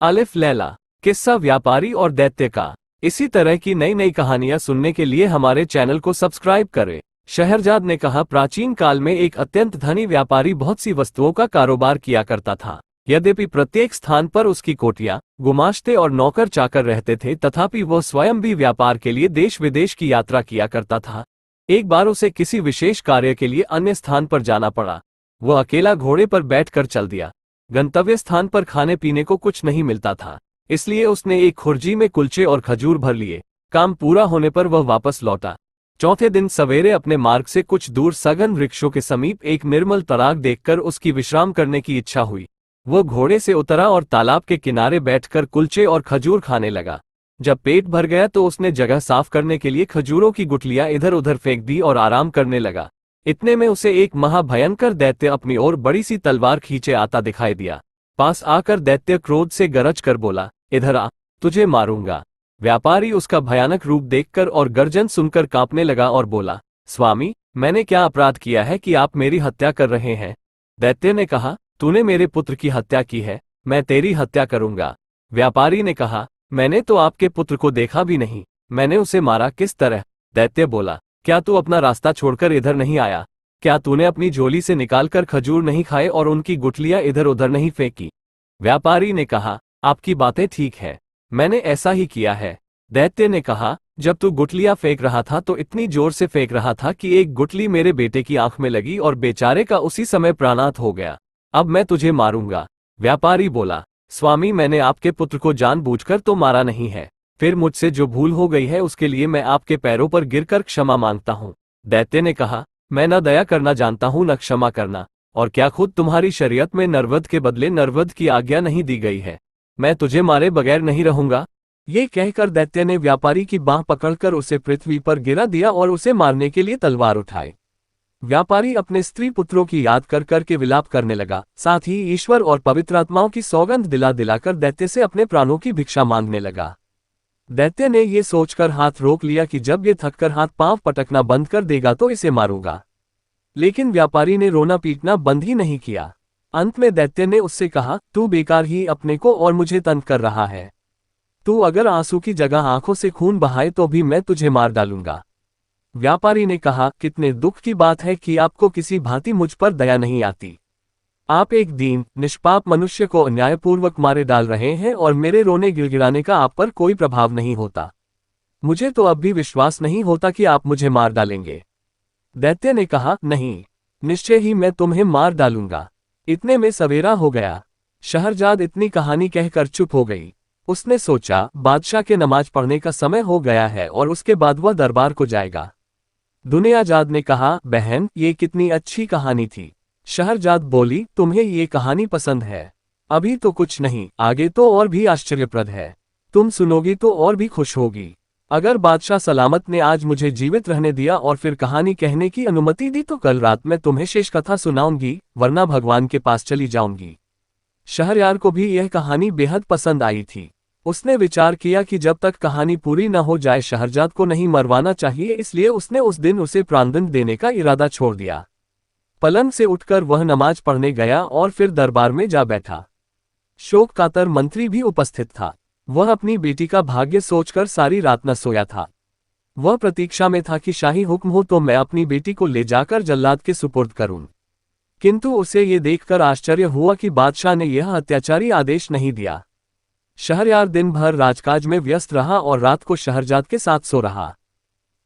अलिफ लैला, किस्सा व्यापारी और दैत्य का। इसी तरह की नई नई कहानियां सुनने के लिए हमारे चैनल को सब्सक्राइब करें। शहरजाद ने कहा, प्राचीन काल में एक अत्यंत धनी व्यापारी बहुत सी वस्तुओं का कारोबार किया करता था। यद्यपि प्रत्येक स्थान पर उसकी कोठियां, गुमाश्ते और नौकर चाकर रहते थे, तथापि वह स्वयं भी व्यापार के लिए देश विदेश की यात्रा किया करता था। एक बार उसे किसी विशेष कार्य के लिए अन्य स्थान पर जाना पड़ा। वह अकेला घोड़े पर बैठकर चल दिया। गंतव्य स्थान पर खाने पीने को कुछ नहीं मिलता था, इसलिए उसने एक खुर्जी में कुलचे और खजूर भर लिए। काम पूरा होने पर वह वापस लौटा। चौथे दिन सवेरे अपने मार्ग से कुछ दूर सघन वृक्षों के समीप एक निर्मल तराग देखकर उसकी विश्राम करने की इच्छा हुई। वह घोड़े से उतरा और तालाब के किनारे बैठकर कुलचे और खजूर खाने लगा। जब पेट भर गया तो उसने जगह साफ करने के लिए खजूरों की गुठलियां इधर उधर फेंक दी और आराम करने लगा। इतने में उसे एक महाभयंकर दैत्य अपनी ओर बड़ी सी तलवार खींचे आता दिखाई दिया। पास आकर दैत्य क्रोध से गरज कर बोला, इधर आ, तुझे मारूंगा। व्यापारी उसका भयानक रूप देखकर और गर्जन सुनकर कांपने लगा और बोला, स्वामी, मैंने क्या अपराध किया है कि आप मेरी हत्या कर रहे हैं? दैत्य ने कहा, तूने मेरे पुत्र की हत्या की है, मैं तेरी हत्या करूंगा। व्यापारी ने कहा, मैंने तो आपके पुत्र को देखा भी नहीं, मैंने उसे मारा किस तरह? दैत्य बोला, क्या तू अपना रास्ता छोड़कर इधर नहीं आया? क्या तूने अपनी झोली से निकालकर खजूर नहीं खाए और उनकी गुठलियां इधर उधर नहीं फेंकी? व्यापारी ने कहा, आपकी बातें ठीक है, मैंने ऐसा ही किया है। दैत्य ने कहा, जब तू गुठलियां फेंक रहा था तो इतनी जोर से फेंक रहा था कि एक गुठली मेरे बेटे की आंख में लगी और बेचारे का उसी समय प्राणांत हो गया। अब मैं तुझे मारूंगा। व्यापारी बोला, स्वामी, मैंने आपके पुत्र को जानबूझकर तो मारा नहीं है, फिर मुझसे जो भूल हो गई है उसके लिए मैं आपके पैरों पर गिरकर क्षमा मांगता हूँ। दैत्य ने कहा, मैं न दया करना जानता हूँ न क्षमा करना, और क्या खुद तुम्हारी शरीयत में नरवध के बदले नरवध की आज्ञा नहीं दी गई है? मैं तुझे मारे बगैर नहीं रहूंगा। ये कहकर दैत्य ने व्यापारी की बांह पकड़कर उसे पृथ्वी पर गिरा दिया और उसे मारने के लिए तलवार उठाई। व्यापारी अपने स्त्री पुत्रों की याद कर कर के विलाप करने लगा, साथ ही ईश्वर और पवित्र आत्माओं की सौगंध दिला दिलाकर दैत्य से अपने प्राणों की भिक्षा मांगने लगा। दैत्य ने ये सोचकर हाथ रोक लिया कि जब ये थककर हाथ पांव पटकना बंद कर देगा तो इसे मारूंगा। लेकिन व्यापारी ने रोना पीटना बंद ही नहीं किया। अंत में दैत्य ने उससे कहा, तू बेकार ही अपने को और मुझे तंग कर रहा है। तू अगर आंसू की जगह आंखों से खून बहाए तो भी मैं तुझे मार डालूंगा। व्यापारी ने कहा, कितने दुख की बात है कि आपको किसी भांति मुझ पर दया नहीं आती। आप एक दीन निष्पाप मनुष्य को अन्यायपूर्वक मारे डाल रहे हैं और मेरे रोने गिड़गिड़ाने का आप पर कोई प्रभाव नहीं होता। मुझे तो अब भी विश्वास नहीं होता कि आप मुझे मार डालेंगे। दैत्य ने कहा, नहीं, निश्चय ही मैं तुम्हें मार डालूंगा। इतने में सवेरा हो गया। शहरजाद इतनी कहानी कहकर चुप हो गई। उसने सोचा, बादशाह के नमाज पढ़ने का समय हो गया है और उसके बाद वह दरबार को जाएगा। दुनियाजाद ने कहा, बहन, ये कितनी अच्छी कहानी थी। शहरजाद बोली, तुम्हें ये कहानी पसंद है? अभी तो कुछ नहीं, आगे तो और भी आश्चर्यप्रद है। तुम सुनोगी तो और भी खुश होगी। अगर बादशाह सलामत ने आज मुझे जीवित रहने दिया और फिर कहानी कहने की अनुमति दी तो कल रात मैं तुम्हें शेष कथा सुनाऊंगी, वरना भगवान के पास चली जाऊंगी। शहरयार को भी यह कहानी बेहद पसंद आई थी। उसने विचार किया कि जब तक कहानी पूरी न हो जाए शहरजाद को नहीं मरवाना चाहिए, इसलिए उसने उस दिन उसे प्राणदंड देने का इरादा छोड़ दिया। पलंग से उठकर वह नमाज पढ़ने गया और फिर दरबार में जा बैठा। शोक कातर मंत्री भी उपस्थित था। वह अपनी बेटी का भाग्य सोचकर सारी रात न सोया था। वह प्रतीक्षा में था कि शाही हुक्म हो तो मैं अपनी बेटी को ले जाकर जल्लाद के सुपुर्द करूं। किंतु उसे ये देखकर आश्चर्य हुआ कि बादशाह ने यह अत्याचारी आदेश नहीं दिया। शहरयार दिन भर राजकाज में व्यस्त रहा और रात को शहरजाद के साथ सो रहा।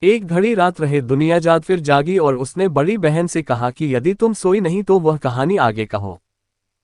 एक घड़ी रात रहे दुनियाजाद फिर जागी और उसने बड़ी बहन से कहा कि यदि तुम सोई नहीं तो वह कहानी आगे कहो।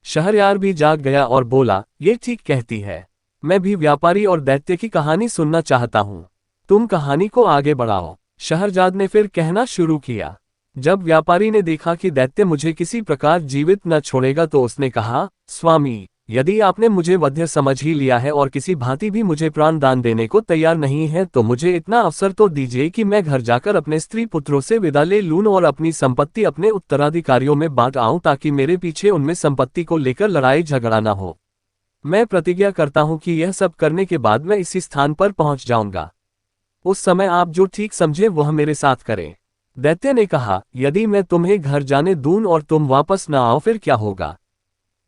शहरयार भी जाग गया और बोला, ये ठीक कहती है, मैं भी व्यापारी और दैत्य की कहानी सुनना चाहता हूँ। तुम कहानी को आगे बढ़ाओ। शहरजाद ने फिर कहना शुरू किया। जब व्यापारी ने देखा कि दैत्य मुझे किसी प्रकार जीवित न छोड़ेगा तो उसने कहा, स्वामी, यदि आपने मुझे वध्य समझ ही लिया है और किसी भांति भी मुझे प्राण दान देने को तैयार नहीं है तो मुझे इतना अवसर तो दीजिए कि मैं घर जाकर अपने स्त्री पुत्रों से विदा ले लूं और अपनी संपत्ति अपने उत्तराधिकारियों में बांट आऊं, ताकि मेरे पीछे उनमें संपत्ति को लेकर लड़ाई झगड़ा न हो। मैं प्रतिज्ञा करता हूं कि यह सब करने के बाद मैं इसी स्थान पर पहुंच जाऊंगा। उस समय आप जो ठीक समझे वह मेरे साथ करें। दैत्य ने कहा, यदि मैं तुम्हें घर जाने दूं और तुम वापस न आओ फिर क्या होगा?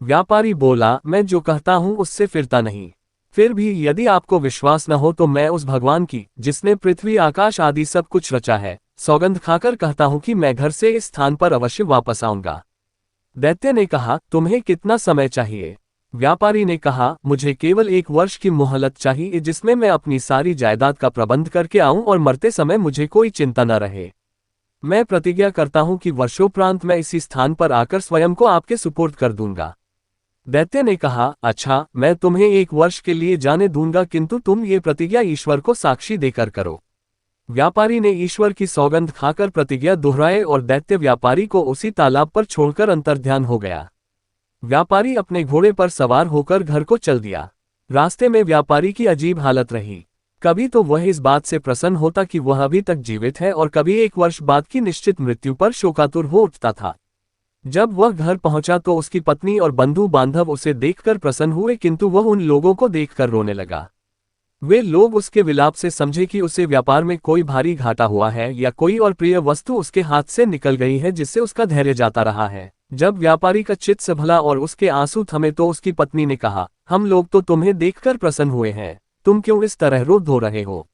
व्यापारी बोला, मैं जो कहता हूं उससे फिरता नहीं। फिर भी यदि आपको विश्वास न हो तो मैं उस भगवान की, जिसने पृथ्वी आकाश आदि सब कुछ रचा है, सौगंध खाकर कहता हूं कि मैं घर से इस स्थान पर अवश्य वापस आऊंगा। दैत्य ने कहा, तुम्हें कितना समय चाहिए? व्यापारी ने कहा, मुझे केवल 1 वर्ष की मोहलत चाहिए, जिसमें मैं अपनी सारी जायदाद का प्रबंध करके आऊं और मरते समय मुझे कोई चिंता न रहे। मैं प्रतिज्ञा करता हूं कि वर्षोपरांत मैं इसी स्थान पर आकर स्वयं को आपके सुपुर्द कर दूंगा। दैत्य ने कहा, अच्छा, मैं तुम्हें 1 वर्ष के लिए जाने दूंगा, किंतु तुम ये प्रतिज्ञा ईश्वर को साक्षी देकर करो। व्यापारी ने ईश्वर की सौगंध खाकर प्रतिज्ञा दोहराए और दैत्य व्यापारी को उसी तालाब पर छोड़कर अंतर्ध्यान हो गया। व्यापारी अपने घोड़े पर सवार होकर घर को चल दिया। रास्ते में व्यापारी की अजीब हालत रही। कभी तो वह इस बात से प्रसन्न होता कि वह अभी तक जीवित है और कभी 1 वर्ष बाद की निश्चित मृत्यु पर शोकातुर हो उठता था। जब वह घर पहुंचा तो उसकी पत्नी और बंधु बांधव उसे देखकर प्रसन्न हुए, किंतु वह उन लोगों को देखकर रोने लगा। वे लोग उसके विलाप से समझे कि उसे व्यापार में कोई भारी घाटा हुआ है या कोई और प्रिय वस्तु उसके हाथ से निकल गई है जिससे उसका धैर्य जाता रहा है। जब व्यापारी का चित्त संभला और उसके आंसू थमे तो उसकी पत्नी ने कहा, हम लोग तो तुम्हें देखकर प्रसन्न हुए हैं, तुम क्यों इस तरह रो धो रहे हो?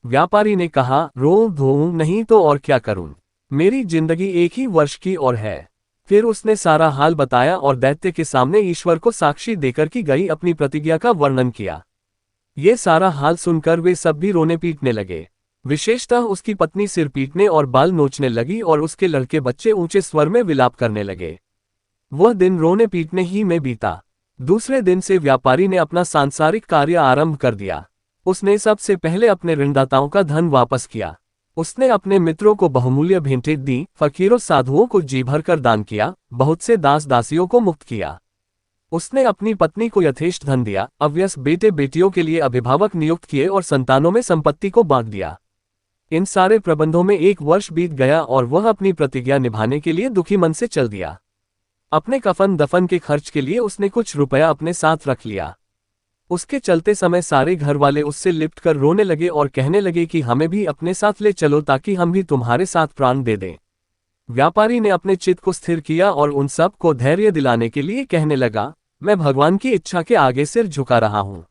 व्यापारी ने कहा, रो धो नहीं तो और क्या करूं, मेरी जिंदगी 1 ही वर्ष की और है। फिर उसने सारा हाल बताया और दैत्य के सामने ईश्वर को साक्षी देकर की गई अपनी प्रतिज्ञा का वर्णन किया। ये सारा हाल सुनकर वे सब भी रोने पीटने लगे। विशेषतः उसकी पत्नी सिर पीटने और बाल नोचने लगी और उसके लड़के बच्चे ऊंचे स्वर में विलाप करने लगे। वह दिन रोने पीटने ही में बीता। दूसरे दिन से व्यापारी ने अपना सांसारिक कार्य आरंभ कर दिया। उसने सबसे पहले अपने ऋणदाताओं का धन वापस किया। उसने अपने मित्रों को बहुमूल्य भेंटें दी, फकीरों साधुओं को जी भर कर दान किया, बहुत से दास दासियों को मुक्त किया। उसने अपनी पत्नी को यथेष्ट धन दिया, अव्यस बेटे बेटियों के लिए अभिभावक नियुक्त किए और संतानों में संपत्ति को बांट दिया। इन सारे प्रबंधों में 1 वर्ष बीत गया और वह अपनी प्रतिज्ञा निभाने के लिए दुखी मन से चल दिया। अपने कफन दफन के खर्च के लिए उसने कुछ रुपया अपने साथ रख लिया। उसके चलते समय सारे घर वाले उससे लिपट कर रोने लगे और कहने लगे कि हमें भी अपने साथ ले चलो ताकि हम भी तुम्हारे साथ प्राण दे दें। व्यापारी ने अपने चित्त को स्थिर किया और उन सब को धैर्य दिलाने के लिए कहने लगा, मैं भगवान की इच्छा के आगे सिर झुका रहा हूं।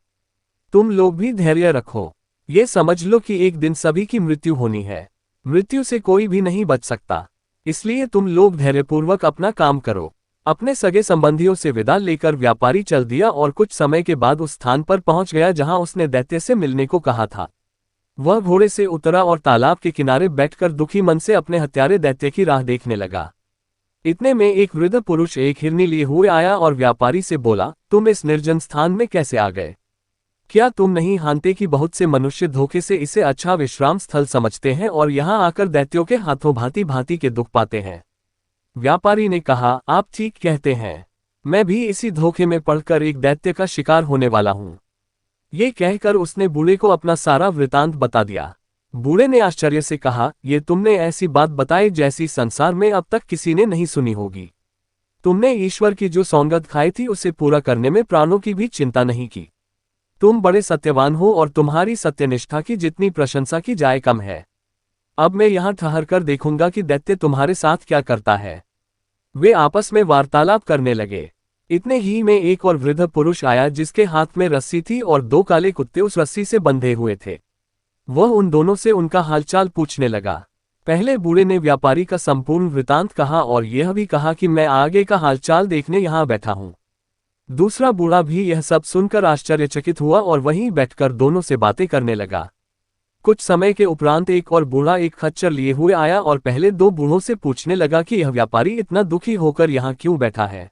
तुम लोग भी धैर्य रखो। ये समझ लो कि एक दिन सभी की मृत्यु होनी है। मृत्यु से कोई भी नहीं बच सकता, इसलिए तुम लोग धैर्यपूर्वक अपना काम करो। अपने सगे संबंधियों से विदा लेकर व्यापारी चल दिया और कुछ समय के बाद उस स्थान पर पहुंच गया जहां उसने दैत्य से मिलने को कहा था। वह घोड़े से उतरा और तालाब के किनारे बैठकर दुखी मन से अपने हत्यारे दैत्य की राह देखने लगा। इतने में एक वृद्ध पुरुष एक हिरनी लिए हुए आया और व्यापारी से बोला, तुम इस निर्जन स्थान में कैसे आ गए? क्या तुम नहीं जानते कि बहुत से मनुष्य धोखे से इसे अच्छा विश्राम स्थल समझते हैं और यहाँ आकर दैत्यों के हाथों भांति भांति के दुख पाते हैं? व्यापारी ने कहा, आप ठीक कहते हैं, मैं भी इसी धोखे में पड़कर एक दैत्य का शिकार होने वाला हूँ। ये कहकर उसने बूढ़े को अपना सारा वृतांत बता दिया। बूढ़े ने आश्चर्य से कहा, ये तुमने ऐसी बात बताई जैसी संसार में अब तक किसी ने नहीं सुनी होगी। तुमने ईश्वर की जो सौगंध खाई थी उसे पूरा करने में प्राणों की भी चिंता नहीं की। तुम बड़े सत्यवान हो और तुम्हारी सत्यनिष्ठा की जितनी प्रशंसा की जाए कम है। अब मैं यहाँ ठहर कर देखूंगा कि दैत्य तुम्हारे साथ क्या करता है। वे आपस में वार्तालाप करने लगे। इतने ही में एक और वृद्ध पुरुष आया जिसके हाथ में रस्सी थी और 2 काले कुत्ते उस रस्सी से बंधे हुए थे। वह उन दोनों से उनका हालचाल पूछने लगा। पहले बूढ़े ने व्यापारी का संपूर्ण वृतांत कहा और यह भी कहा कि मैं आगे का हालचाल देखने यहाँ बैठा हूँ। दूसरा बूढ़ा भी यह सब सुनकर आश्चर्यचकित हुआ और वहीं बैठकर दोनों से बातें करने लगा। कुछ समय के उपरांत एक और बूढ़ा एक खच्चर लिए हुए आया और पहले 2 बूढ़ों से पूछने लगा कि यह व्यापारी इतना दुखी होकर यहाँ क्यों बैठा है।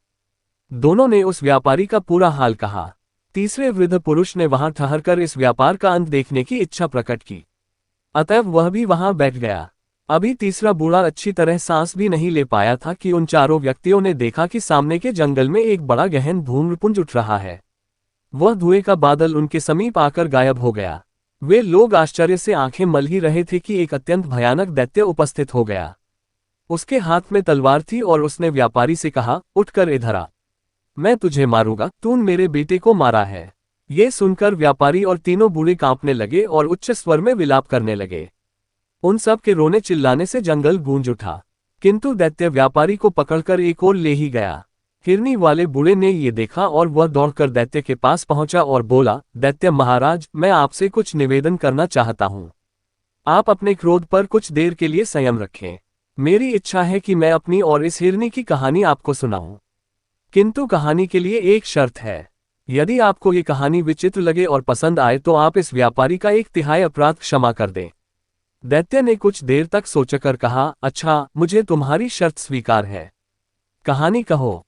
दोनों ने उस व्यापारी का पूरा हाल कहा। तीसरे वृद्ध पुरुष ने वहां ठहरकर इस व्यापार का अंत देखने की इच्छा प्रकट की, अतएव वह भी वहां बैठ गया। अभी तीसरा बूढ़ा अच्छी तरह सांस भी नहीं ले पाया था कि उन चारों व्यक्तियों ने देखा कि सामने के जंगल में एक बड़ा गहन धूम्रपुंज उठ रहा है। वह धुएं का बादल उनके समीप आकर गायब हो गया। वे लोग आश्चर्य से आंखें मल ही रहे थे कि एक अत्यंत भयानक दैत्य उपस्थित हो गया। उसके हाथ में तलवार थी और उसने व्यापारी से कहा, उठकर इधर आ, मैं तुझे मारूंगा, तूने मेरे बेटे को मारा है। ये सुनकर व्यापारी और तीनों बूढ़े कांपने लगे और उच्च स्वर में विलाप करने लगे। उन सब के रोने चिल्लाने से जंगल गूंज उठा, किंतु दैत्य व्यापारी को पकड़कर एक ओर ले ही गया। हिरनी वाले बूढ़े ने ये देखा और वह दौड़कर दैत्य के पास पहुंचा और बोला, दैत्य महाराज, मैं आपसे कुछ निवेदन करना चाहता हूं। आप अपने क्रोध पर कुछ देर के लिए संयम रखें। मेरी इच्छा है कि मैं अपनी और इस हिरनी की कहानी आपको सुनाऊं। किंतु कहानी के लिए एक शर्त है। यदि आपको ये कहानी विचित्र लगे और पसंद आए तो आप इस व्यापारी का 1/3 अपराध क्षमा कर दें। दैत्य ने कुछ देर तक सोचकर कहा, अच्छा, मुझे तुम्हारी शर्त स्वीकार है। कहानी कहो।